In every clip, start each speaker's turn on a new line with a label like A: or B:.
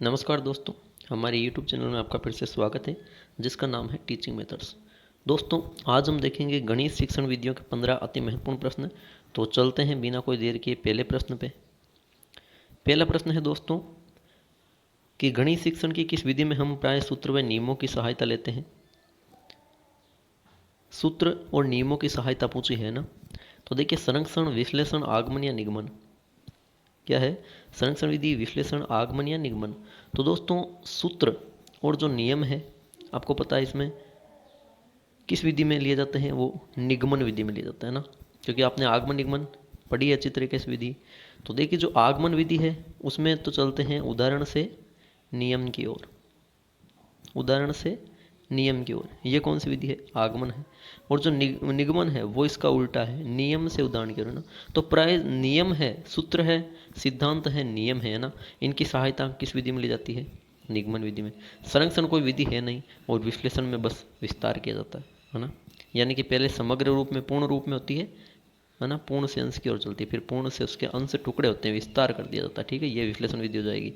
A: नमस्कार दोस्तों, हमारे YouTube चैनल में आपका फिर से स्वागत है, जिसका नाम है टीचिंग मेथड्स। दोस्तों, आज हम देखेंगे गणित शिक्षण विधियों के 15 अति महत्वपूर्ण प्रश्न। तो चलते हैं बिना कोई देर किए पहले प्रश्न पे। पहला प्रश्न है दोस्तों कि गणित शिक्षण की किस विधि में हम प्राय सूत्र व नियमों की सहायता लेते हैं। सूत्र और नियमों की सहायता पूछी है ना। तो देखिए, संरक्षण, विश्लेषण, आगमन या निगमन। क्या है? संरक्षण विधि, विश्लेषण, आगमन या निगमन। तो दोस्तों, सूत्र और जो नियम है, आपको पता है इसमें किस विधि में लिए जाते हैं, वो निगमन विधि में लिए जाता है ना, क्योंकि आपने आगमन निगमन पढ़ी है अच्छी तरीके से विधि। तो देखिए, जो आगमन विधि है उसमें तो चलते हैं उदाहरण से नियम की ओर। उदाहरण से नियम की ओर, ये कौन सी विधि है? आगमन है। और जो निगमन है वो इसका उल्टा है, नियम से उदाहरण की ओर ना। तो प्राय नियम है, सूत्र है, सिद्धांत है, नियम है ना, इनकी सहायता किस विधि में ली जाती है? निगमन विधि में। संरक्षण कोई विधि है नहीं, और विश्लेषण में बस विस्तार किया जाता है ना। यानी कि पहले समग्र रूप में, पूर्ण रूप में होती है ना, पूर्ण से अंश की ओर चलती है, फिर पूर्ण से उसके अंश टुकड़े होते हैं, विस्तार कर दिया जाता है। ठीक है, ये विश्लेषण विधि हो जाएगी।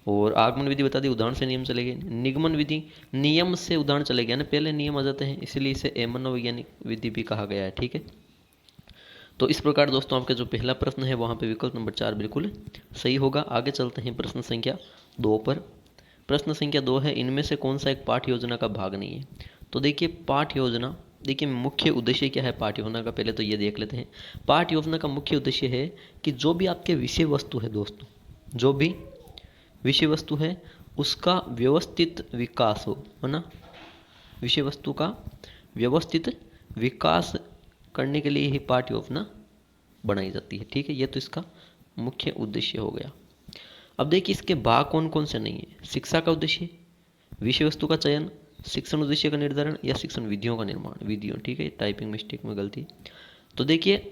A: और आगमन विधि बता दी, उदाहरण से नियम चलेगी। निगमन विधि नियम से उदाहरण चले गया ना, पहले नियम आ जाते हैं, इसलिए इसे मनोवैज्ञानिक विधि भी कहा गया है। ठीक है, तो इस प्रकार दोस्तों आपका जो पहला प्रश्न है वहाँ पे विकल्प नंबर 4 बिल्कुल सही होगा। आगे चलते हैं प्रश्न संख्या 2 पर। प्रश्न संख्या 2 है, इनमें से कौन सा एक पाठ्य योजना का भाग नहीं है? तो देखिए, पाठ्य योजना, देखिए मुख्य उद्देश्य क्या है पाठ्य योजना का, पहले तो ये देख लेते हैं। पाठ्य योजना का मुख्य उद्देश्य है कि जो भी आपके विषय वस्तु है दोस्तों, जो भी विषय वस्तु है उसका व्यवस्थित विकास हो, है ना। विषय वस्तु का व्यवस्थित विकास करने के लिए ही पाठ्य योजना बनाई जाती है। ठीक है, ये तो इसका मुख्य उद्देश्य हो गया। अब देखिए, इसके भाग कौन कौन से नहीं है? शिक्षा का उद्देश्य, विषय वस्तु का चयन, शिक्षण उद्देश्य का निर्धारण या शिक्षण विधियों का निर्माण। विधियों, ठीक है, टाइपिंग मिस्टेक में गलती। तो देखिए,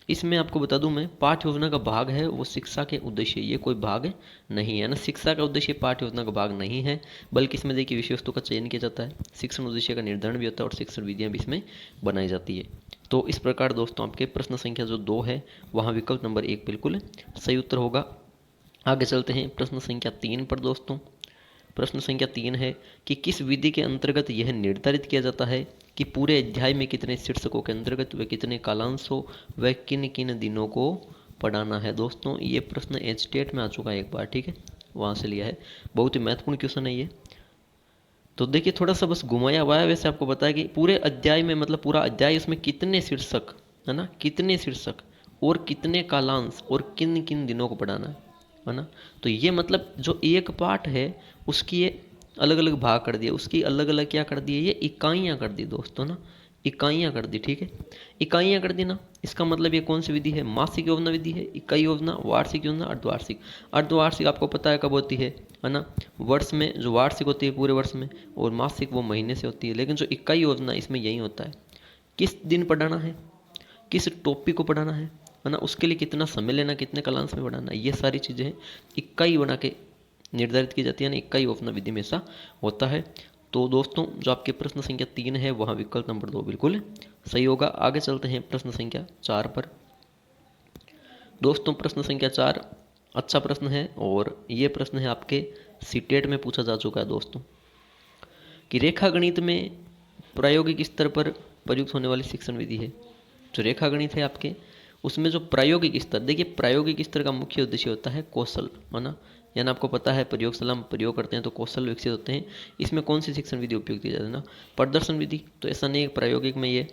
A: इसमें आपको बता दूं मैं, पाठ्य योजना का भाग है वो शिक्षा के उद्देश्य, ये कोई भाग नहीं है ना। शिक्षा का उद्देश्य पाठ्य योजना का भाग नहीं है, बल्कि इसमें देखिए विषय वस्तु का चयन किया जाता है, शिक्षण उद्देश्य का निर्धारण भी होता है और शिक्षण विधियां भी इसमें बनाई जाती है। तो इस प्रकार दोस्तों आपके प्रश्न संख्या जो 2 है वहाँ विकल्प नंबर 1 बिल्कुल सही उत्तर होगा। आगे चलते हैं प्रश्न संख्या 3 पर दोस्तों। प्रश्न संख्या 3 है कि किस विधि के अंतर्गत यह निर्धारित किया जाता है कि पूरे अध्याय में कितने शीर्षकों के अंतर्गत व कितने कालांशों व किन किन दिनों को पढ़ाना है। दोस्तों, ये प्रश्न एचटेट में आ चुका है एक बार, ठीक है, वहाँ से लिया है। बहुत ही महत्वपूर्ण क्वेश्चन है ये। तो देखिए, थोड़ा सा बस घुमाया हुआ है, वैसे आपको बताया कि पूरे अध्याय में, मतलब पूरा अध्याय, उसमें कितने शीर्षक है ना, कितने शीर्षक और कितने कालांश और किन किन दिनों को पढ़ाना है ना। तो ये मतलब जो एक पाठ है उसकी ये अलग अलग भाग कर दिए, उसकी अलग अलग क्या कर दिए, ये इकाइयाँ कर दी दोस्तों ना, इकाइयाँ कर दी। ठीक है, इकाइयाँ कर दी ना, इसका मतलब ये कौन सी विधि है? मासिक योजना विधि है, इकाई योजना, वार्षिक योजना, अर्धवार्षिक। अर्धवार्षिक आपको पता है कब होती है ना, वर्ष में जो वार्षिक होती है पूरे वर्ष में, और मासिक वो महीने से होती है। लेकिन जो इकाई योजना इसमें यही होता है, किस दिन पढ़ाना है, किस टॉपिक को पढ़ाना है ना, उसके लिए कितना समय लेना, कितने कालांश में पढ़ाना, ये सारी चीज़ें इकाई बना के निर्धारित की जाती है ना, इकाई योजना विधि में ऐसा होता है। तो दोस्तों, जो आपके प्रश्न संख्या 3 है वहाँ विकल्प नंबर 2 बिल्कुल सही होगा। आगे चलते हैं प्रश्न संख्या 4 पर। दोस्तों, प्रश्न संख्या 4 अच्छा प्रश्न है, और ये प्रश्न है आपके सीटेट में पूछा जा चुका है दोस्तों, कि रेखा गणित में प्रायोगिक स्तर पर प्रयुक्त होने वाली शिक्षण विधि है। जो रेखा गणित है आपके, उसमें जो प्रायोगिक स्तर, देखिए प्रायोगिक स्तर का मुख्य उद्देश्य होता है कौशल, है ना। यानी आपको पता है प्रयोगशाला में प्रयोग करते हैं तो कौशल विकसित होते हैं। इसमें कौन सी शिक्षण विधि उपयोग की जाती है ना? प्रदर्शन विधि। तो ऐसा नहीं है प्रायोगिक में ये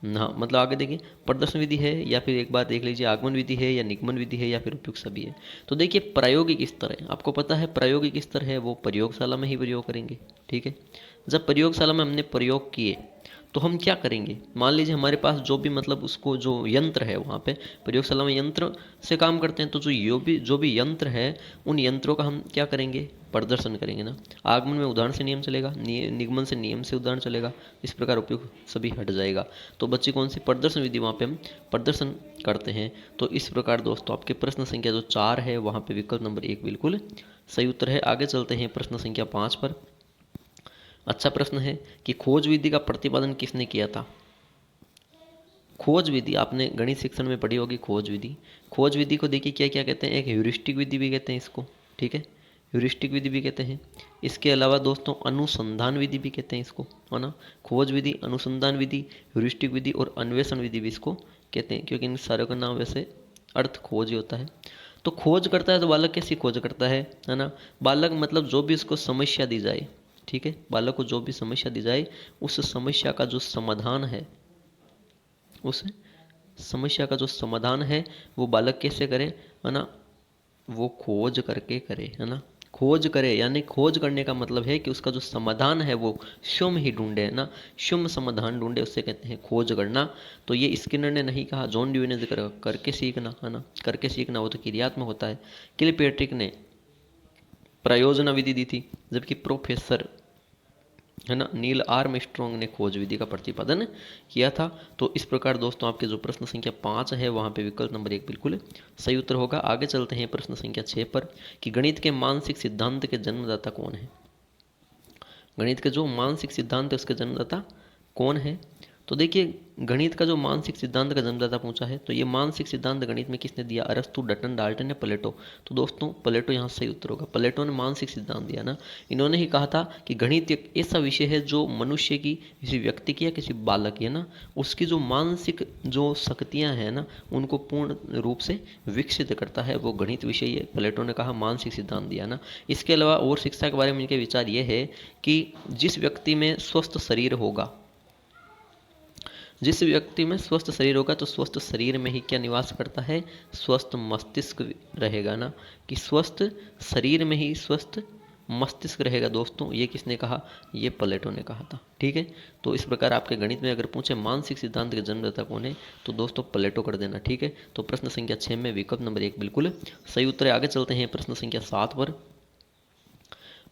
A: ना, मतलब आगे देखिए, प्रदर्शन विधि है, या फिर एक बार देख लीजिए आगमन विधि है या निगमन विधि है या फिर उपयुक्त सभी है। तो देखिए, प्रायोगिक स्तर है, आपको पता है प्रायोगिक स्तर है वो प्रयोगशाला में ही प्रयोग करेंगे। ठीक है, जब प्रयोगशाला में हमने प्रयोग किए तो हम क्या करेंगे, मान लीजिए हमारे पास जो भी, मतलब उसको जो यंत्र है, वहाँ पे प्रयोगशाला में यंत्र से काम करते हैं, तो जो भी यंत्र है उन यंत्रों का हम क्या करेंगे, प्रदर्शन करेंगे ना। आगमन में उदाहरण से नियम चलेगा, निगमन से नियम से उदाहरण चलेगा, इस प्रकार उपयोग सभी हट जाएगा। तो बच्चे कौन सी प्रदर्शन विधि, वहाँ पे हम प्रदर्शन करते हैं। तो इस प्रकार दोस्तों आपके प्रश्न संख्या जो 4 है वहाँ पे विकल्प नंबर 1 बिल्कुल सही उत्तर है। आगे चलते हैं प्रश्न संख्या 5 पर। अच्छा प्रश्न है कि खोज विधि का प्रतिपादन किसने किया था? खोज विधि आपने गणित शिक्षण में पढ़ी होगी, खोज विधि। खोज विधि को देखिए क्या क्या कहते हैं, एक ह्यूरिस्टिक विधि भी कहते हैं इसको, ठीक है, ह्यूरिस्टिक विधि भी कहते हैं। इसके अलावा दोस्तों अनुसंधान विधि भी कहते हैं इसको, है ना। खोज विधि, अनुसंधान विधि, ह्यूरिस्टिक विधि और अन्वेषण विधि भी इसको कहते हैं, क्योंकि इन सारों का नाम वैसे अर्थ खोज ही होता है। तो खोज करता है तो बालक कैसी खोज करता है ना। बालक मतलब जो भी उसको समस्या दी जाए, ठीक है, बालक को जो भी समस्या दी जाए उस समस्या का जो समाधान है, उस समस्या का जो समाधान है वो बालक कैसे करे, है ना, वो खोज करके करे, है ना। खोज करे यानी खोज करने का मतलब है कि उसका जो समाधान है वो स्वयं ही ढूंढे, है ना, स्वयं समाधान ढूंढे, उससे कहते हैं खोज करना। तो ये स्किनर ने नहीं कहा, जॉन ड्यूई ने करके सीखना, है ना, करके सीखना वो तो क्रियात्मक होता है। किलपैट्रिक ने प्रयोजना विधि दी थी, जबकि प्रोफेसर, है ना, नील आर्मस्ट्रॉन्ग ने खोज विधि का प्रतिपादन किया था। तो इस प्रकार दोस्तों आपके जो प्रश्न संख्या 5 है वहाँ पे विकल्प नंबर 1 बिल्कुल सही उत्तर होगा। आगे चलते हैं प्रश्न संख्या 6 पर कि गणित के मानसिक सिद्धांत के जन्मदाता कौन है। गणित के जो मानसिक सिद्धांत है उसके जन्मदाता कौन है। तो देखिए गणित का जो मानसिक सिद्धांत का जन्मदाता पूछा है, तो ये मानसिक सिद्धांत गणित में किसने दिया, अरस्तु, डटन, डाल्टन या प्लेटो। तो दोस्तों प्लेटो यहाँ सही उत्तर होगा। प्लेटो ने मानसिक सिद्धांत दिया ना। इन्होंने ही कहा था कि गणित एक ऐसा विषय है जो मनुष्य की, किसी व्यक्ति की या किसी बालक की, है ना, उसकी जो मानसिक जो शक्तियाँ हैं ना उनको पूर्ण रूप से विकसित करता है, वो गणित विषय है। प्लेटो ने कहा, मानसिक सिद्धांत दिया ना। इसके अलावा और शिक्षा के बारे में इनके विचार ये है कि जिस व्यक्ति में स्वस्थ शरीर होगा, जिस व्यक्ति में स्वस्थ शरीर होगा तो स्वस्थ शरीर में ही क्या निवास करता है, स्वस्थ मस्तिष्क रहेगा ना, कि स्वस्थ शरीर में ही स्वस्थ मस्तिष्क रहेगा। दोस्तों ये किसने कहा, ये प्लेटो ने कहा था, ठीक है। तो इस प्रकार आपके गणित में अगर पूछे मानसिक सिद्धांत के जन्मदाता कौन है तो दोस्तों प्लेटो कर देना, ठीक है। तो प्रश्न संख्या 6 में विकल्प नंबर 1 बिल्कुल सही उत्तर है। आगे चलते हैं प्रश्न संख्या 7 पर।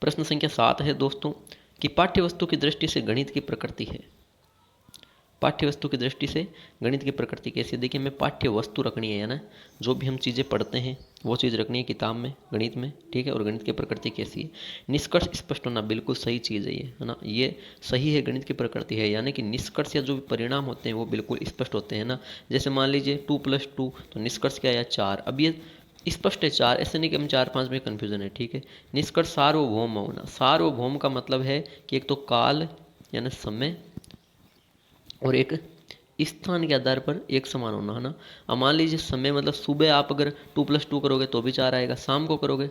A: प्रश्न संख्या 7 है दोस्तों कि पाठ्यवस्तु की दृष्टि से गणित की प्रकृति है। पाठ्य वस्तु की दृष्टि से गणित की प्रकृति कैसी है। देखिए हमें पाठ्य वस्तु रखनी है ना, जो भी हम चीज़ें पढ़ते हैं वो चीज़ रखनी है किताब में, गणित में, ठीक है। और गणित की प्रकृति कैसी है, निष्कर्ष स्पष्ट होना, बिल्कुल सही चीज़ है ये, है ना, ये सही है, गणित की प्रकृति है। यानी कि निष्कर्ष या जो भी परिणाम होते हैं वो बिल्कुल स्पष्ट होते हैं ना। जैसे मान लीजिए 2+2 तो निष्कर्ष क्या आया 4। अब ये स्पष्ट है 4, ऐसे नहीं कि हम 4-5 में कन्फ्यूजन है, ठीक है। निष्कर्ष सार्वभौम होना, सार्वभौम का मतलब है कि एक तो काल यानी समय और एक स्थान के आधार पर एक समान होना, है ना। अब मान लीजिए समय मतलब सुबह आप अगर 2+2 करोगे तो भी 4 आएगा, शाम को करोगे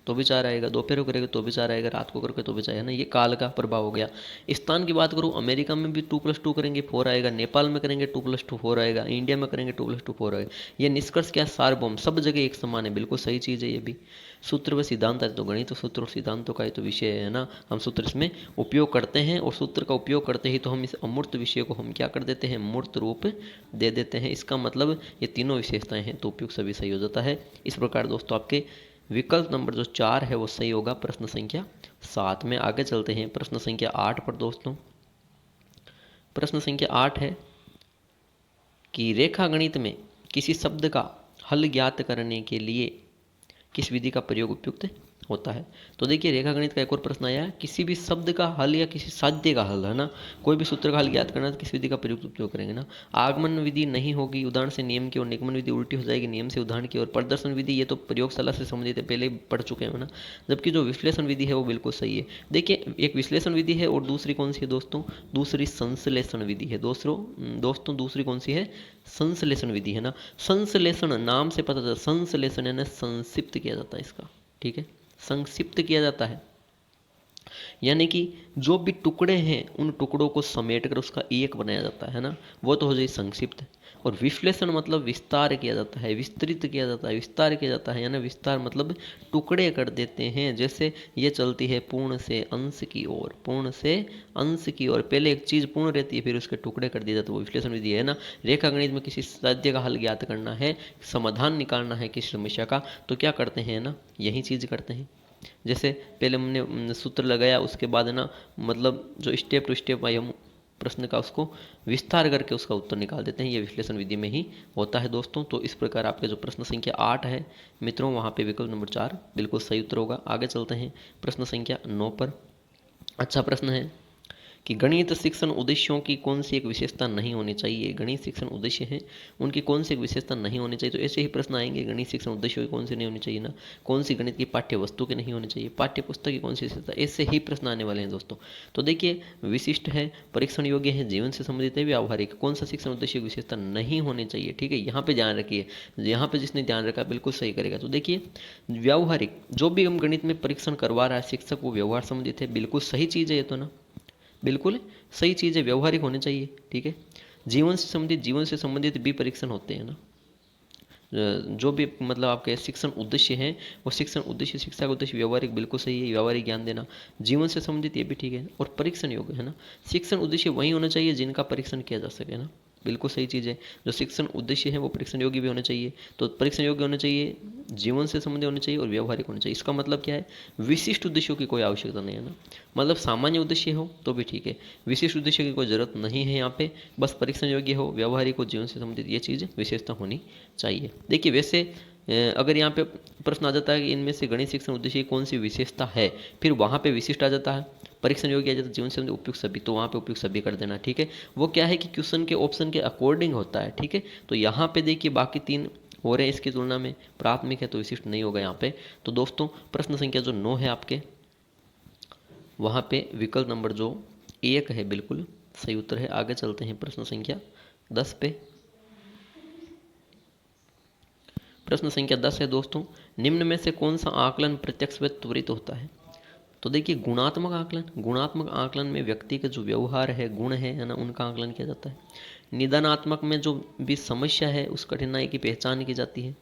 A: तो भी 4 आएगा, दोपहर को करोगे तो भी 4 आएगा, रात को करोगे तो भी 4 आएगा ना। ये काल का प्रभाव हो गया। स्थान की बात करूँ, अमेरिका में भी 2+2 करेंगे 4 आएगा, नेपाल में करेंगे 2+2 4 आएगा, इंडिया में करेंगे 2+2 4 आएगा। ये निष्कर्ष क्या, सार्वभौम, सब जगह एक समान है, बिल्कुल सही चीज़ है ये भी। सूत्र व सिद्धांत है तो गणित सूत्र और सिद्धांतों का ही तो विषय है ना, हम सूत्र इसमें उपयोग करते हैं और सूत्र का उपयोग करते ही तो हम इस अमूर्त विषय को हम क्या कर देते हैं, मूर्त रूप दे देते हैं। इसका मतलब ये तीनों विशेषताएं हैं तो उपयोग सभी सही हो जाता है। इस प्रकार दोस्तों आपके विकल्प नंबर जो 4 है वो सही होगा प्रश्न संख्या 7 में। आगे चलते हैं प्रश्न संख्या 8 पर दोस्तों। प्रश्न संख्या 8 है कि रेखा गणित में किसी शब्द का हल ज्ञात करने के लिए किस विधि का प्रयोग उपयुक्त होता है। तो देखिए रेखा गणित का एक और प्रश्न आया है, किसी भी शब्द का हल या किसी साध्य का हल, है ना, कोई भी सूत्र का हल ज्ञात करना तो किस विधि का प्रयोग उपयोग करेंगे ना। आगमन विधि नहीं होगी, उदाहरण से नियम की, और निगमन विधि उल्टी हो जाएगी नियम से उदाहरण की, और प्रदर्शन विधि ये तो प्रयोगशाला से संबंधित है, पहले ही पढ़ चुके हैं ना। जबकि जो विश्लेषण विधि है वो बिल्कुल सही है। देखिए एक विश्लेषण विधि है और दूसरी कौन सी है दोस्तों, दूसरी संश्लेषण विधि है। दोस्तों दूसरी कौन सी है, संश्लेषण विधि, है ना। संश्लेषण नाम से पता चलता है, संश्लेषण यानी संक्षिप्त किया जाता है इसका, ठीक है, संक्षिप्त किया जाता है। यानी कि जो भी टुकड़े हैं उन टुकड़ों को समेट कर उसका एक बनाया जाता है ना, वो तो हो जाए संक्षिप्त। और विश्लेषण मतलब विस्तार किया जाता है, विस्तृत किया जाता है, विस्तार किया जाता है, यानी विस्तार मतलब टुकड़े कर देते हैं। जैसे ये चलती है पूर्ण से अंश की ओर, पूर्ण से अंश की ओर, पहले एक चीज़ पूर्ण रहती है फिर उसके टुकड़े कर दिए जाते हैं, वो विश्लेषण विधि है ना। रेखा गणित में किसी साध्य का हल ज्ञात करना है, समाधान निकालना है किसी समस्या का, तो क्या करते हैं ना, यही चीज़ करते हैं। जैसे पहले हमने सूत्र लगाया, उसके बाद ना मतलब जो स्टेप टू स्टेप वाई हम प्रश्न का उसको विस्तार करके उसका उत्तर निकाल देते हैं, ये विश्लेषण विधि में ही होता है दोस्तों। तो इस प्रकार आपके जो प्रश्न संख्या 8 है मित्रों, वहाँ पे विकल्प नंबर 4 बिल्कुल सही उत्तर होगा। आगे चलते हैं प्रश्न संख्या 9 पर। अच्छा प्रश्न है कि गणित शिक्षण उद्देश्यों की कौन सी एक विशेषता नहीं होनी चाहिए। गणित शिक्षण उद्देश्य हैं, उनकी कौन सी एक विशेषता नहीं होनी चाहिए। तो ऐसे ही प्रश्न आएंगे, गणित शिक्षण उद्देश्यों की कौन सी नहीं होनी चाहिए ना, कौन सी गणित की पाठ्य वस्तु की नहीं होनी चाहिए, पाठ्य पुस्तक की कौन सी विशेषता, ऐसे ही प्रश्न आने वाले हैं दोस्तों। तो देखिए, विशिष्ट है, परीक्षण योग्य है, जीवन से संबंधित है, व्यावहारिक, कौन सा शिक्षण उद्देश्य की विशेषता नहीं होनी चाहिए। ठीक है, यहाँ पे ध्यान रखिए, यहाँ पे जिसने ध्यान रखा बिल्कुल सही करेगा। तो देखिए, व्यावहारिक, जो भी हम गणित में परीक्षण करवा रहा है शिक्षक, वो व्यवहार संबंधित है, बिल्कुल सही चीज़ है ये तो ना, बिल्कुल सही चीज़ है, व्यवहारिक होने चाहिए। ठीक है, जीवन से संबंधित भी परीक्षण होते हैं ना, जो भी मतलब आपके शिक्षण उद्देश्य हैं, वो शिक्षण उद्देश्य, शिक्षा का उद्देश्य व्यवहारिक, बिल्कुल सही है, व्यवहारिक ज्ञान देना, जीवन से संबंधित ये भी ठीक है, और परीक्षण योग्य है ना। शिक्षण उद्देश्य वही होना चाहिए जिनका परीक्षण किया जा सके ना, बिल्कुल सही चीज़ है। जो शिक्षण उद्देश्य है वो परीक्षण योग्य भी होने चाहिए, तो परीक्षण योग्य होने चाहिए, जीवन से संबंधित होने चाहिए और व्यवहारिक होने चाहिए। इसका मतलब क्या है, विशिष्ट उद्देश्यों की कोई आवश्यकता नहीं है ना, मतलब सामान्य उद्देश्य हो तो भी ठीक है, विशिष्ट उद्देश्य की कोई जरूरत नहीं है यहाँ पे, बस परीक्षण योग्य हो, व्यवहारिक हो, जीवन से संबंधित, ये चीज़ विशेषता होनी चाहिए। देखिए वैसे अगर यहाँ पे प्रश्न आ जाता है कि इनमें से गणित शिक्षण उद्देश्य की कौन सी विशेषता है, फिर वहाँ पे विशिष्ट आ जाता है, परीक्षण योग्य आ जाता है, जीवन से उपयुक्त सभी, तो वहाँ पे उपयुक्त सभी कर देना। ठीक है, वो क्या है कि क्वेश्चन के ऑप्शन के अकॉर्डिंग होता है। ठीक है, तो यहाँ पे देखिए बाकी 3 हो रहे हैं इसकी तुलना में, प्राथमिक है तो विशिष्ट नहीं होगा यहाँ पे। तो दोस्तों प्रश्न संख्या जो 9 है आपके, वहाँ पे विकल्प नंबर जो 1 है बिल्कुल सही उत्तर है। आगे चलते हैं प्रश्न संख्या 10 पे। प्रश्न संख्या 10 है दोस्तों, निम्न में से कौन सा आकलन प्रत्यक्ष व त्वरित होता है। तो देखिए, गुणात्मक आकलन, गुणात्मक आकलन में व्यक्ति के जो व्यवहार है, गुण है ना, उनका आकलन किया जाता है। निदानात्मक में जो भी समस्या है उस कठिनाई की पहचान की जाती है।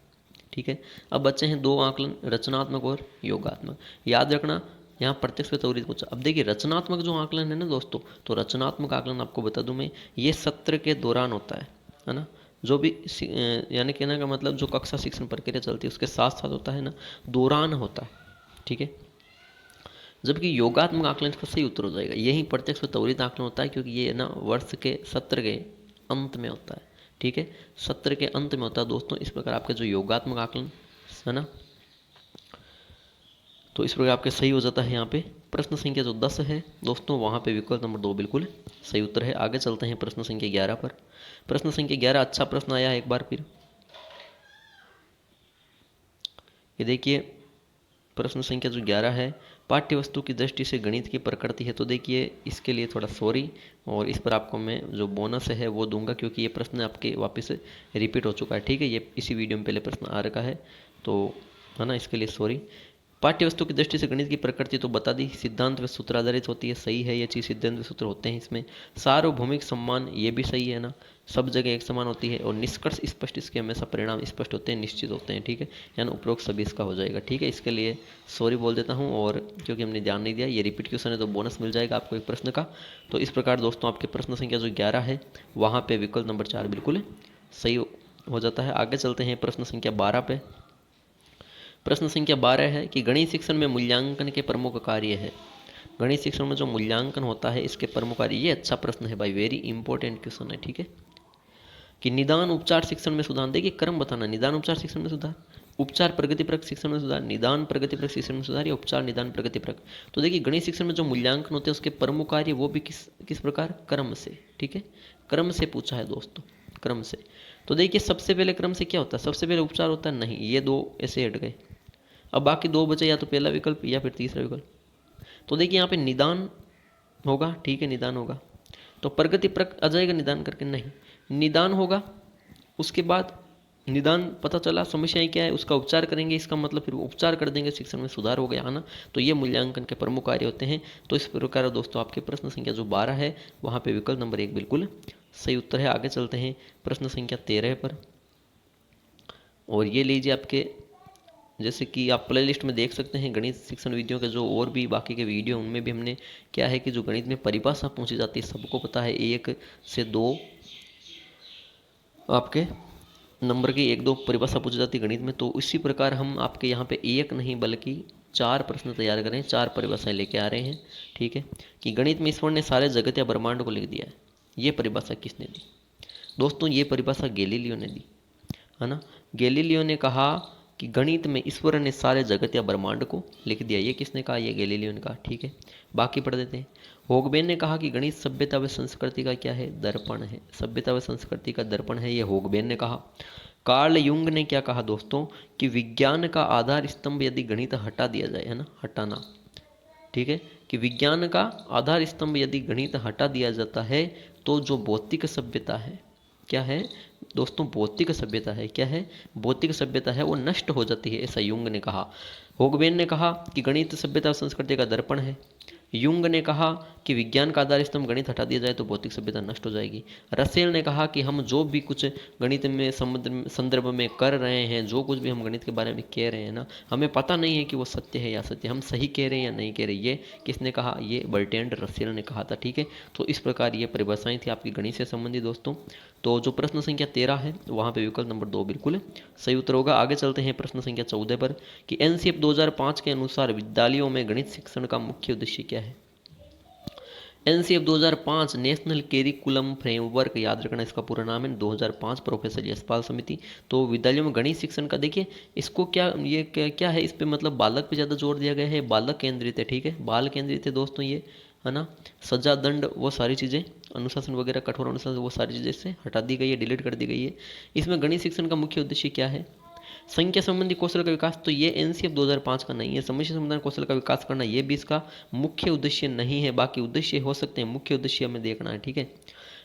A: ठीक है, अब बच्चे हैं 2 आकलन, रचनात्मक और योगात्मक। याद रखना, यहाँ प्रत्यक्ष व त्वरित पूछा। अब देखिए, रचनात्मक जो आकलन है ना दोस्तों, तो रचनात्मक आकलन आपको बता दूं मैं, ये सत्र के दौरान होता है ना, जो भी यानी कहने का मतलब जो कक्षा शिक्षण प्रक्रिया चलती है उसके साथ साथ होता है ना, दौरान होता है। ठीक है, जबकि योगात्मक आकलन इसका सही उत्तर हो जाएगा, यही प्रत्यक्ष व त्वरित आकलन होता है, क्योंकि ये ना वर्ष के सत्र के अंत में होता है। ठीक है, सत्र के अंत में होता है दोस्तों। इस प्रकार आपके जो योगात्मक आकलन है ना, तो इस प्रकार आपके सही हो जाता है यहाँ पे। प्रश्न संख्या जो 10 है दोस्तों, वहाँ पे विकल्प नंबर 2 बिल्कुल सही उत्तर है। आगे चलते हैं प्रश्न संख्या 11 पर। प्रश्न संख्या 11 अच्छा प्रश्न आया है एक बार फिर। ये देखिए, प्रश्न संख्या जो 11 है, पाठ्य वस्तु की दृष्टि से गणित की प्रकृति है। तो देखिए, इसके लिए थोड़ा सॉरी, और इस पर आपको मैं जो बोनस है वो दूंगा, क्योंकि ये प्रश्न आपके वापस रिपीट हो चुका है। ठीक है, ये इसी वीडियो में पहले प्रश्न आ रखा है, तो है ना, इसके लिए सॉरी। पाठ्य वस्तु की दृष्टि से गणित की प्रकृति तो बता दी, सिद्धांत व सूत्र आधारित होती है, सही है ये चीज़, सिद्धांत व सूत्र होते हैं इसमें। सार्वभौमिक सम्मान, ये भी सही है ना, सब जगह एक समान होती है। और निष्कर्ष स्पष्ट, इसके हमेशा परिणाम स्पष्ट होते हैं, निश्चित होते हैं। ठीक है, यानी उपरोक्त सभी इसका हो जाएगा। ठीक है, इसके लिए सॉरी बोल देता हूँ, और क्योंकि हमने ध्यान नहीं दिया, ये रिपीट क्वेश्चन है तो बोनस मिल जाएगा आपको एक प्रश्न का। तो इस प्रकार दोस्तों आपके प्रश्न संख्या जो 11 है, वहाँ पे विकल्प नंबर 4 बिल्कुल सही हो जाता है। आगे चलते हैं प्रश्न संख्या 12 पे। प्रश्न संख्या 12 है कि गणित शिक्षण में मूल्यांकन के प्रमुख कार्य है। गणित शिक्षण में जो मूल्यांकन होता है इसके प्रमुख कार्य, ये अच्छा प्रश्न है भाई, वेरी इंपॉर्टेंट क्वेश्चन है। ठीक है, कि निदान उपचार शिक्षण में सुधार, देखिए क्रम बताना, निदान उपचार शिक्षण में सुधार, उपचार प्रगतिपरक शिक्षण में सुधार, निदान प्रगतिपरक शिक्षण में सुधार, या उपचार निदान प्रगतिपरक। तो देखिए, गणित शिक्षण में जो मूल्यांकन होते हैं उसके प्रमुख कार्य, वो भी किस प्रकार, क्रम से। ठीक है, क्रम से पूछा है दोस्तों, क्रम से। तो देखिए, सबसे पहले क्रम से क्या होता है, सबसे पहले उपचार होता है, नहीं, ये 2 ऐसे हट गए। अब बाकी 2 बचे, या तो पहला विकल्प या फिर तीसरा विकल्प। तो देखिए, यहाँ पे निदान होगा। ठीक है, निदान होगा, तो प्रगति परक आ जाएगा निदान करके, नहीं, निदान होगा, उसके बाद निदान पता चला समस्याएं क्या है, उसका उपचार करेंगे, इसका मतलब फिर उपचार कर देंगे, शिक्षण में सुधार हो गया है ना। तो ये मूल्यांकन के प्रमुख कार्य होते हैं। तो इस प्रकार दोस्तों आपके प्रश्न संख्या जो 12 है, वहाँ पे विकल्प नंबर 1 बिल्कुल सही उत्तर है। आगे चलते हैं प्रश्न संख्या 13 पर, और ये लीजिए आपके, जैसे कि आप प्लेलिस्ट में देख सकते हैं गणित शिक्षण वीडियो के जो और भी बाकी के वीडियो, उनमें भी हमने क्या है कि जो गणित में परिभाषा पूछी जाती है, सबको पता है 1 से 2 आपके नंबर की 1-2 परिभाषा पूछी जाती है गणित में। तो इसी प्रकार हम आपके यहाँ पे 1 नहीं बल्कि 4 प्रश्न तैयार करें, 4 परिभाषाएं लेके आ रहे हैं। ठीक है, कि गणित में ईश्वर ने सारे जगत या ब्रह्मांड को लिख दिया है, ये परिभाषा किसने दी दोस्तों, ये परिभाषा गैलीलियो ने दी है ना। गैलीलियो ने कहा कि गणित में ईश्वर ने सारे जगत या ब्रह्मांड को लिख दिया। ये किसने कहा? ये गैलीलियो ने कहा। ठीक है, बाकी पढ़ देते हैं। होगबेन ने कहा कि गणित सभ्यता व संस्कृति का क्या है? दर्पण है। सभ्यता व संस्कृति का दर्पण है, ये होगबेन ने कहा। कार्ल युंग ने क्या कहा दोस्तों? कि विज्ञान का आधार स्तंभ यदि गणित हटा दिया जाए, है ना, हटाना, ठीक है, कि विज्ञान का आधार स्तंभ यदि गणित हटा दिया जाता है तो जो भौतिक सभ्यता है, क्या है दोस्तों? भौतिक सभ्यता है। क्या है? भौतिक सभ्यता है, वो नष्ट हो जाती है, ऐसा युंग ने कहा। होगबेन ने कहा कि गणित सभ्यता और संस्कृति का दर्पण है। युंग ने कहा कि विज्ञान का आधार स्तंभ गणित हटा दिया जाए तो भौतिक सभ्यता नष्ट हो जाएगी। रसेल ने कहा कि हम जो भी कुछ गणित में संदर्भ में कर रहे हैं, जो कुछ भी हम गणित के बारे में कह रहे हैं ना, हमें पता नहीं है कि वो सत्य है या असत्य, हम सही कह रहे हैं या नहीं कह रहे। ये किसने कहा? ये बर्ट्रैंड रसेल ने कहा था। ठीक है, तो इस प्रकार ये परिभाषाएं थी आपकी गणित से संबंधित दोस्तों। तो जो प्रश्न संख्या 13 है वहाँ पे विकल्प नंबर 2 बिल्कुल सही उत्तर होगा। आगे चलते हैं प्रश्न संख्या 14 पर कि एनसीएफ 2005 के अनुसार विद्यालयों में गणित शिक्षण का मुख्य उद्देश्य क्या है? एनसीएफ 2005 नेशनल कैरिकुलम फ्रेमवर्क, याद रखना इसका पूरा नाम है, 2005 प्रोफेसर यशपाल समिति। तो विद्यालयों में गणित शिक्षण का देखिए इसको क्या, ये क्या है, इस पे मतलब बालक पे ज़्यादा जोर दिया गया है, बालक केंद्रित है। ठीक है, बाल केंद्रित है दोस्तों ये, है ना। सजा दंड वो सारी चीज़ें, अनुशासन वगैरह, कठोर अनुशासन, वो सारी चीज़ें इससे हटा दी गई है, डिलीट कर दी गई है। इसमें गणित शिक्षण का मुख्य उद्देश्य क्या है? संख्या संबंधी कौशल का विकास, तो ये एनसीएफ 2005 का नहीं है। समस्या समाधान कौशल का विकास करना ये भी इसका मुख्य उद्देश्य नहीं है। बाकी उद्देश्य हो सकते हैं, मुख्य उद्देश्य हमें देखना है। ठीक है,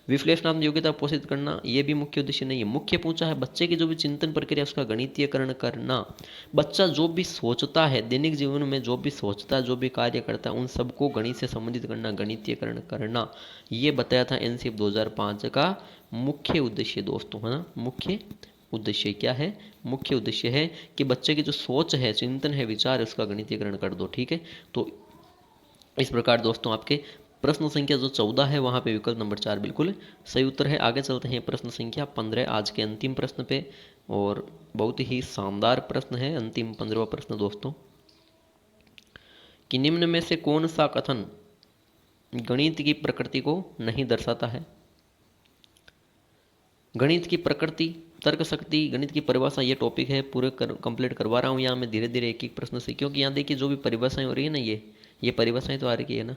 A: विश्लेषणात्मक योग्यता पोषित करना ये भी मुख्य उद्देश्य नहीं है। मुख्य पूछा है बच्चे की जो भी चिंतन प्रक्रिया उसका गणितीयकरण करना। बच्चा जो भी सोचता है दैनिक जीवन में, जो भी सोचता है, जो भी कार्य करता है, उन सबको गणित से संबंधित करना, गणितीयकरण करना, ये बताया था एनसीएफ 2005 का मुख्य उद्देश्य दोस्तों, है ना। मुख्य उद्देश्य क्या है? मुख्य उद्देश्य है कि बच्चे की जो सोच है, चिंतन है, विचार है, उसका गणितीयकरण कर दो। ठीक है, तो इस प्रकार दोस्तों आपके प्रश्न संख्या जो 14 है वहाँ पे विकल्प नंबर 4 बिल्कुल सही उत्तर है। आगे चलते हैं प्रश्न संख्या 15, आज के अंतिम प्रश्न पे, और बहुत ही शानदार प्रश्न है, अंतिम 15वां प्रश्न दोस्तों, कि निम्न में से कौन सा कथन गणित की प्रकृति को नहीं दर्शाता है? गणित की प्रकृति, तर्क शक्ति, गणित की परिभाषा, ये टॉपिक है, पूरे कंप्लीट करवा रहा हूँ यहाँ मैं धीरे धीरे एक एक प्रश्न से, क्योंकि यहाँ देखिए जो भी परिभाषाएं हो रही है ना, ये परिभाषाएं तो आ रही है ना,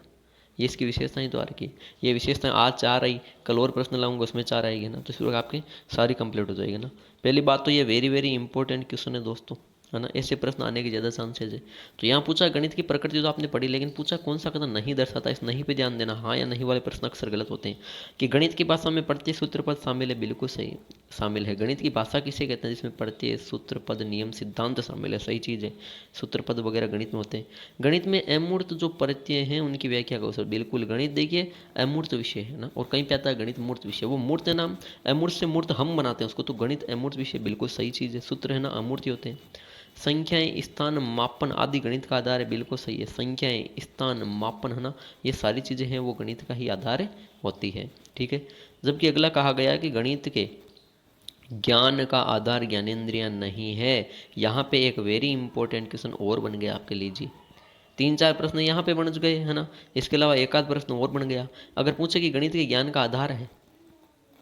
A: ये इसकी विशेषताएं तो आ रही है। ये विशेषताएं आज 4 आई, कल और प्रश्न लाऊंगा उसमें 4 आएगी ना, तो इस प्रकार आपकी सारी कंप्लीट हो जाएगी ना। पहली बात तो ये वेरी वेरी इंपॉर्टेंट क्वेश्चन है दोस्तों, है ना, ऐसे प्रश्न आने की ज़्यादा चांसेज है। तो यहाँ पूछा गणित की प्रकृति तो आपने पढ़ी, लेकिन पूछा कौन सा कथन नहीं दर्शाता, इस नहीं पे ध्यान देना। हाँ या नहीं वाले प्रश्न अक्सर गलत होते हैं। कि गणित की भाषा में प्रत्यय सूत्रपद शामिल है, बिल्कुल सही शामिल है। गणित की भाषा किसे कहते हैं? जिसमें प्रत्यय सूत्रपद नियम सिद्धांत शामिल है, सही चीज़ है। सूत्रपद वगैरह गणित में होते हैं। गणित में अमूर्त जो प्रत्यय हैं उनकी व्याख्या करो सर, बिल्कुल। गणित देखिए अमूर्त विषय है ना, और कहीं पे आता है गणित मूर्त विषय, वो मूर्त है नाम, अमूर्त से मूर्त हम बनाते हैं उसको, तो गणित अमूर्त विषय, बिल्कुल सही चीज़ है। सूत्र है ना अमूर्त होते हैं। संख्याएं, स्थान, मापन आदि गणित का आधार है, बिल्कुल सही है। संख्याएं, स्थान, मापन, है ना, ये सारी चीज़ें हैं वो गणित का ही आधार होती है। ठीक है, जबकि अगला कहा गया कि गणित के ज्ञान का आधार ज्ञानेंद्रियां नहीं है। यहाँ पे एक वेरी इंपॉर्टेंट क्वेश्चन और बन गया आपके लिए जी, 3-4 प्रश्न यहाँ पे बन गए, है ना। इसके अलावा एक आध प्रश्न और बन गया। अगर पूछे कि गणित के ज्ञान का आधार है,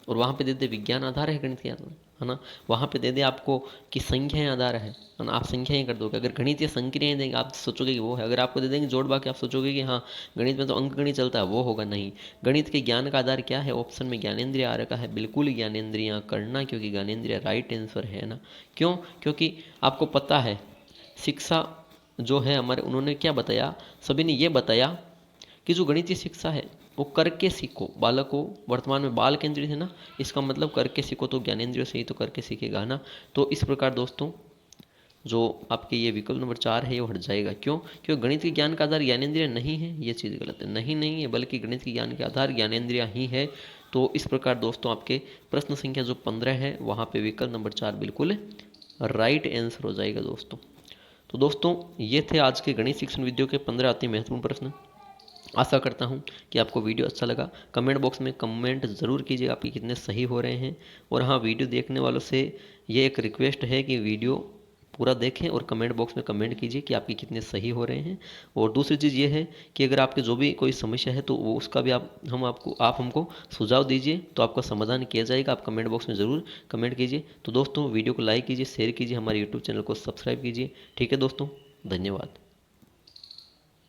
A: और वहाँ पे दे दे विज्ञान आधार है गणित के आधार, है ना, वहाँ पे दे दे आपको कि संख्याएं आधार है ना, आप संख्याएं कर दोगे। अगर गणित या संक्रियाएं देंगे आप सोचोगे कि वो है, अगर आपको दे देंगे जोड़ बाकी आप सोचोगे कि हाँ गणित में तो अंक गणित चलता है, वो होगा नहीं। गणित के ज्ञान का आधार क्या है? ऑप्शन में ज्ञानेंद्रिय आ रखा है, बिल्कुल ज्ञानेंद्रियाँ करना, क्योंकि ज्ञानेंद्रिय राइट आंसर है ना। क्यों? क्योंकि आपको पता है शिक्षा जो है हमारे, उन्होंने क्या बताया, सभी ने ये बताया कि जो गणितीय शिक्षा है वो करके सीखो। बालक को वर्तमान में बाल केंद्रित है ना, इसका मतलब करके सीखो, तो ज्ञानेंद्रियों से ही तो करके सीखेगा ना। तो इस प्रकार दोस्तों जो आपके ये विकल्प नंबर 4 है वो हट जाएगा। क्यों? क्योंकि गणित के ज्ञान का आधार ज्ञानेंद्रिय नहीं है, ये चीज़ गलत है। नहीं है, बल्कि गणित के ज्ञान के आधार ज्ञानेंद्रिय ही है। तो इस प्रकार दोस्तों आपके प्रश्न संख्या जो 15 है वहाँ पे विकल्प नंबर 4 बिल्कुल राइट आंसर हो जाएगा दोस्तों। तो दोस्तों ये थे आज के गणित शिक्षण वीडियो के 15 अति महत्वपूर्ण प्रश्न। आशा करता हूँ कि आपको वीडियो अच्छा लगा। कमेंट बॉक्स में कमेंट ज़रूर कीजिएगा आपके कितने सही हो रहे हैं। और हाँ, वीडियो देखने वालों से ये एक रिक्वेस्ट है कि वीडियो पूरा देखें और कमेंट बॉक्स में कमेंट कीजिए कि आपके कितने सही हो रहे हैं। और दूसरी चीज़ ये है कि अगर आपके जो भी कोई समस्या है तो वो उसका भी आप हमको सुझाव दीजिए, तो आपका समाधान किया जाएगा। आप कमेंट बॉक्स में ज़रूर कमेंट कीजिए। तो दोस्तों वीडियो को लाइक कीजिए, शेयर कीजिए, हमारे यूट्यूब चैनल को सब्सक्राइब कीजिए। ठीक है दोस्तों, धन्यवाद।